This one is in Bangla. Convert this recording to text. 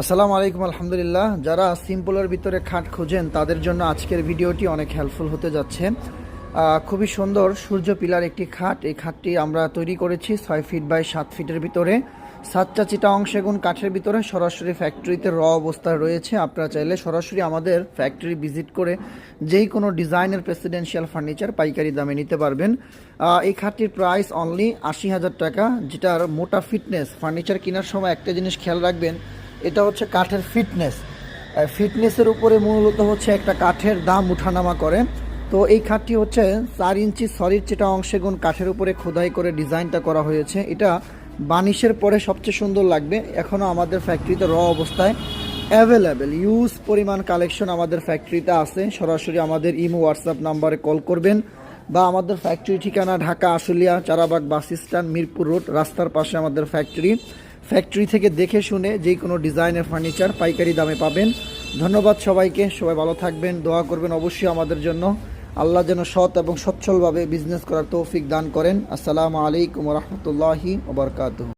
আসসালামু আলাইকুম। আলহামদুলিল্লাহ, যারা সিম্পলের ভিতরে খাট খোঁজেন তাদের জন্য আজকের ভিডিওটি অনেক হেল্পফুল হতে যাচ্ছে। খুবই সুন্দর সূর্য পিলার একটি খাট। এই খাটটি আমরা তৈরি করেছি 6 ফিট বাই 7 ফিটের ভিতরে, সাতটা চিটাং সেগুন কাঠের ভিতরে, সরাসরি ফ্যাক্টরিতে অবস্থায় রয়েছে। আপনারা চাইলে সরাসরি আমাদের ফ্যাক্টরি ভিজিট করে যেই কোনো ডিজাইনের প্রেসিডেন্সিয়াল ফার্নিচার পাইকারি দামে নিতে পারবেন। এই খাটটির প্রাইস অনলি 80,000 টাকা, যেটার মোটা ফিটনেস। ফার্নিচার কেনার সময় একটা জিনিস খেয়াল রাখবেন, এটা হচ্ছে কাঠের ফিটনেসের উপরে মূলত হচ্ছে একটা কাঠের দাম উঠানামা করে। তো এই খাটটি হচ্ছে 4 ইঞ্চি সলিড চিটাং সেগুন কাঠের উপরে খোদাই করে ডিজাইনটা করা হয়েছে। এটা বানিশের পরে সবচেয়ে সুন্দর লাগবে। এখনও আমাদের ফ্যাক্টরিতে অবস্থায় অ্যাভেলেবেল ইউজ পরিমাণ কালেকশন আমাদের ফ্যাক্টরিতে আছে। সরাসরি আমাদের ইমো হোয়াটসঅ্যাপ নাম্বারে কল করবেন, বা আমাদের ফ্যাক্টরি ঠিকানা Dhaka Ashulia Charabag bus stand Mirpur road, রাস্তার পাশে আমাদের ফ্যাক্টরি থেকে দেখে শুনে যে কোনো ডিজাইনের ফার্নিচার পাইকারি দামে পাবেন। ধন্যবাদ সবাইকে, সবাই ভালো থাকবেন, দোয়া করবেন অবশ্যই আমাদের জন্য। আল্লাহ যেন সৎ এবং সচ্ছলভাবে বিজনেস করার তৌফিক দান করেন। আসসালামু আলাইকুম ওয়া রাহমাতুল্লাহি ওয়া বারাকাতুহু।